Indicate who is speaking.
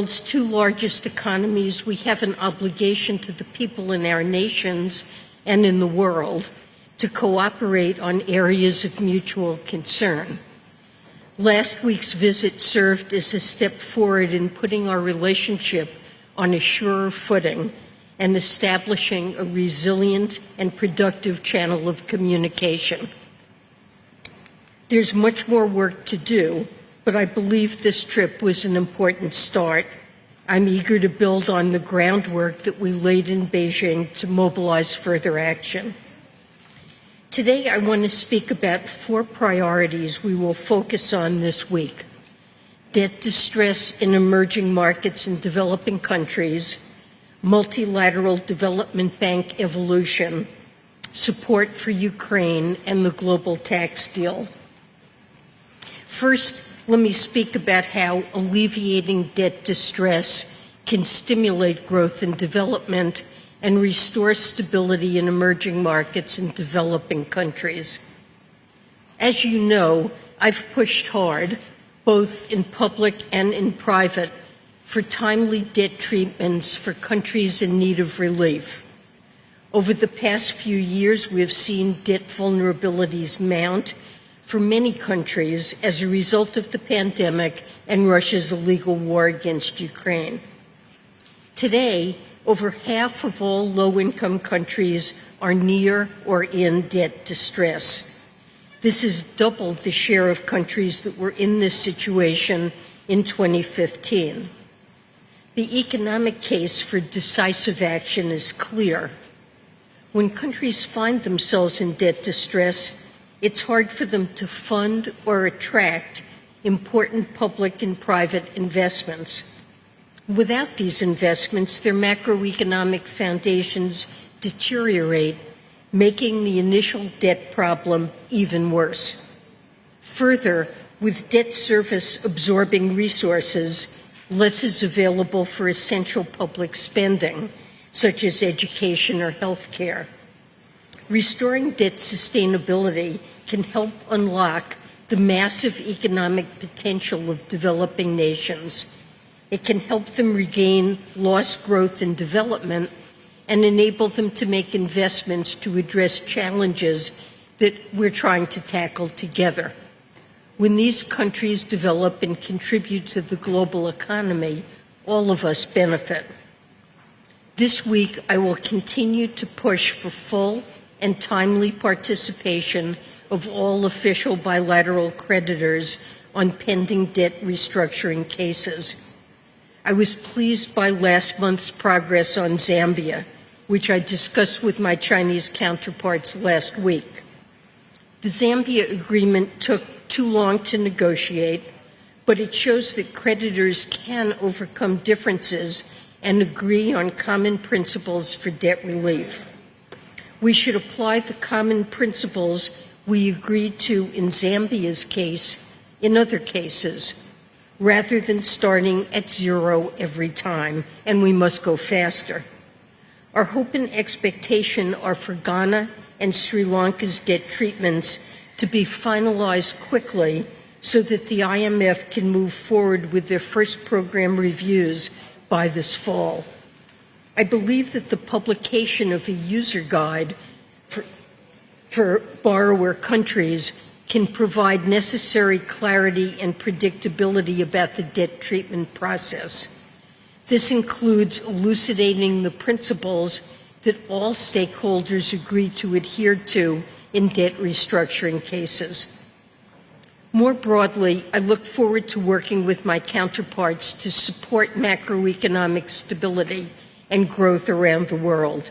Speaker 1: world's two largest economies, we have an obligation to the people in our nations and in the world to cooperate on areas of mutual concern. Last week's visit served as a step forward in putting our relationship on a surer footing and establishing a resilient and productive channel of communication. There's much more work to do, but I believe this trip was an important start. I'm eager to build on the groundwork that we laid in Beijing to mobilize further action. Today, I want to speak about 4 priorities we will focus on this week: debt distress in emerging markets and developing countries, multilateral development bank evolution, support for Ukraine, and the global tax deal. First, let me speak about how alleviating debt distress can stimulate growth and development and restore stability in emerging markets and developing countries. As you know, I've pushed hard, both in public and in private, for timely debt treatments for countries in need of relief. Over the past few years, we have seen debt vulnerabilities mount for many countries as a result of the pandemic and Russia's illegal war against Ukraine. Today, over half of all low-income countries are near or in debt distress. This is double the share of countries that were in this situation in 2015. The economic case for decisive action is clear. When countries find themselves in debt distress, it's hard for them to fund or attract important public and private investments. Without these investments, their macroeconomic foundations deteriorate, making the initial debt problem even worse. Further, with debt service absorbing resources, less is available for essential public spending, such as education or health care. Restoring debt sustainability can help unlock the massive economic potential of developing nations. It can help them regain lost growth and development and enable them to make investments to address challenges that we're trying to tackle together. When these countries develop and contribute to the global economy, all of us benefit. This week, I will continue to push for full and timely participation of all official bilateral creditors on pending debt restructuring cases. I was pleased by last month's progress on Zambia, which I discussed with my Chinese counterparts last week. The Zambia agreement took too long to negotiate, but it shows that creditors can overcome differences and agree on common principles for debt relief. We should apply the common principles we agreed to in Zambia's case in other cases, rather than starting at zero every time, and we must go faster. Our hope and expectation are for Ghana and Sri Lanka's debt treatments to be finalized quickly so that the IMF can move forward with their first program reviews by this fall. I believe that the publication of a user guide for borrower countries can provide necessary clarity and predictability about the debt treatment process. This includes elucidating the principles that all stakeholders agree to adhere to in debt restructuring cases. More broadly, I look forward to working with my counterparts to support macroeconomic stability and growth around the world.